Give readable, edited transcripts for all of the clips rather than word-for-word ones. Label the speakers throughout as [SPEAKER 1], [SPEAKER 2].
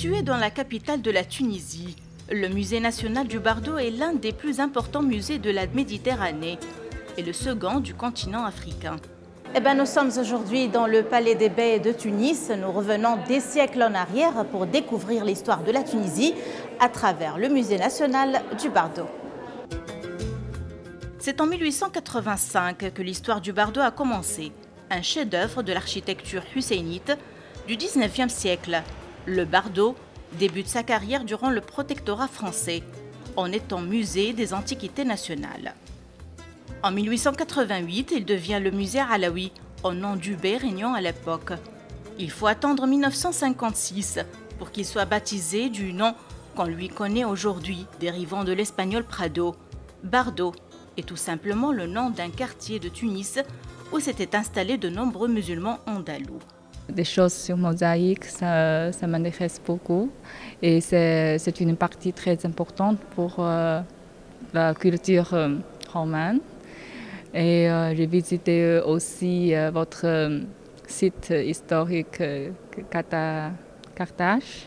[SPEAKER 1] Situé dans la capitale de la Tunisie, le musée national du Bardo est l'un des plus importants musées de la Méditerranée et le second du continent africain. Nous sommes aujourd'hui dans le Palais des Bey de Tunis. Nous revenons des siècles en arrière pour découvrir l'histoire de la Tunisie à travers le musée national du Bardo. C'est en 1885 que l'histoire du Bardo a commencé, un chef-d'œuvre de l'architecture hussénite du 19e siècle. Le Bardo débute sa carrière durant le protectorat français, en étant musée des antiquités nationales. En 1888, il devient le musée Alaoui, au nom du bey régnant à l'époque. Il faut attendre 1956 pour qu'il soit baptisé du nom qu'on lui connaît aujourd'hui, dérivant de l'espagnol Prado. Bardo est tout simplement le nom d'un quartier de Tunis où s'étaient installés de nombreux musulmans andalous.
[SPEAKER 2] Des choses sur mosaïque, ça m'intéresse beaucoup et c'est une partie très importante pour la culture romaine. Et j'ai visité aussi votre site historique Carthage.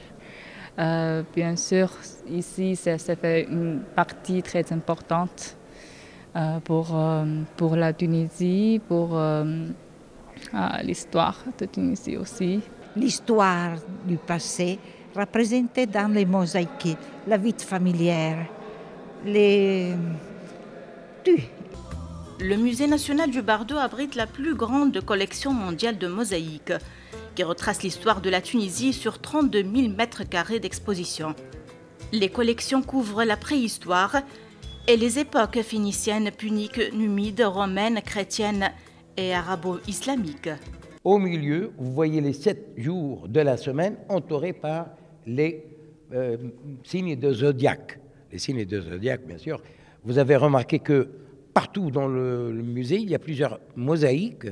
[SPEAKER 2] Bien sûr, ici, ça fait une partie très importante pour la Tunisie, pour l'histoire de Tunisie aussi.
[SPEAKER 3] L'histoire du passé représentée dans les mosaïques, la vie familière, tout.
[SPEAKER 1] Le musée national du Bardo abrite la plus grande collection mondiale de mosaïques, qui retrace l'histoire de la Tunisie sur 32 000 mètres carrés d'exposition. Les collections couvrent la préhistoire et les époques phéniciennes, puniques, numides, romaines, chrétiennes et arabo-islamiques.
[SPEAKER 4] Au milieu, vous voyez les 7 jours de la semaine entourés par les signes de zodiaque. Les signes de zodiaque, bien sûr. Vous avez remarqué que partout dans le musée, il y a plusieurs mosaïques,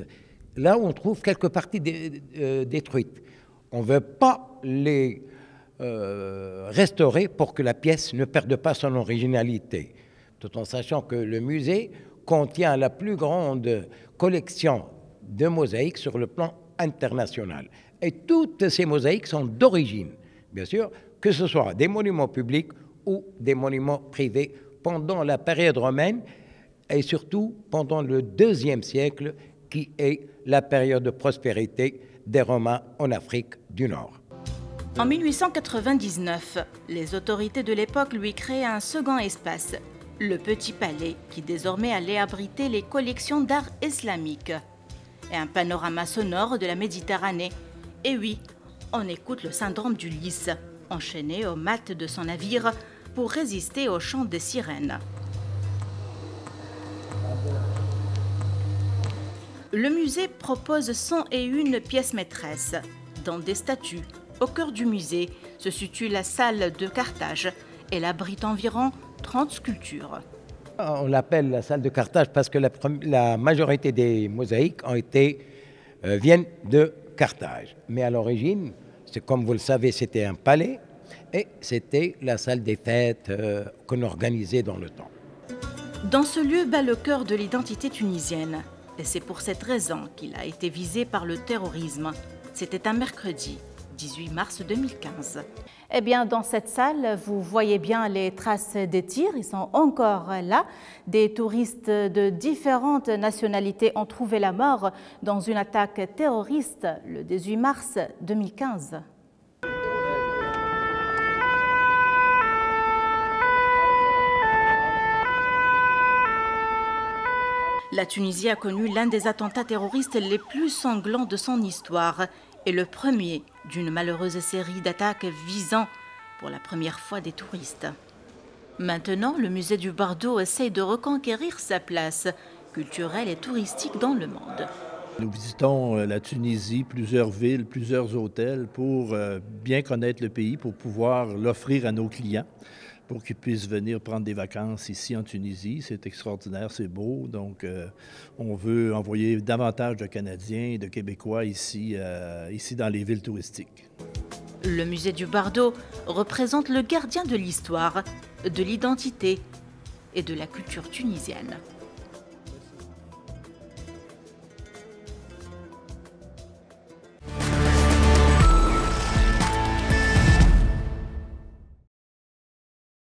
[SPEAKER 4] là où on trouve quelques parties détruites. On ne veut pas les restaurer pour que la pièce ne perde pas son originalité, tout en sachant que le musée contient la plus grande collection de mosaïques sur le plan international. Et toutes ces mosaïques sont d'origine, bien sûr, que ce soit des monuments publics ou des monuments privés pendant la période romaine, et surtout pendant le IIe siècle, qui est la période de prospérité des Romains en Afrique du Nord.
[SPEAKER 1] En 1899, les autorités de l'époque lui créent un second espace, le Petit Palais, qui désormais allait abriter les collections d'art islamique et un panorama sonore de la Méditerranée. Et oui, on écoute le syndrome du lys, enchaîné aux mâts de son navire pour résister au chant des sirènes. Le musée propose 101 pièces maîtresses, dont des statues. Au cœur du musée se situe la salle de Carthage. Elle abrite environ 30 sculptures.
[SPEAKER 4] On l'appelle la salle de Carthage parce que la majorité des mosaïques viennent de Carthage. Mais à l'origine, comme vous le savez, c'était un palais et c'était la salle des fêtes qu'on organisait dans le temps.
[SPEAKER 1] Dans ce lieu bat le cœur de l'identité tunisienne. Et c'est pour cette raison qu'il a été visé par le terrorisme. C'était un mercredi, 18 mars 2015. Eh bien, dans cette salle, vous voyez bien les traces des tirs. Ils sont encore là. Des touristes de différentes nationalités ont trouvé la mort dans une attaque terroriste le 18 mars 2015. La Tunisie a connu l'un des attentats terroristes les plus sanglants de son histoire et le premier d'une malheureuse série d'attaques visant pour la première fois des touristes. Maintenant, le musée du Bardo essaye de reconquérir sa place culturelle et touristique dans le monde.
[SPEAKER 5] Nous visitons la Tunisie, plusieurs villes, plusieurs hôtels pour bien connaître le pays, pour pouvoir l'offrir à nos clients, pour qu'ils puissent venir prendre des vacances ici en Tunisie. C'est extraordinaire, c'est beau. Donc, on veut envoyer davantage de Canadiens et de Québécois ici dans les villes touristiques.
[SPEAKER 1] Le musée du Bardo représente le gardien de l'histoire, de l'identité et de la culture tunisienne.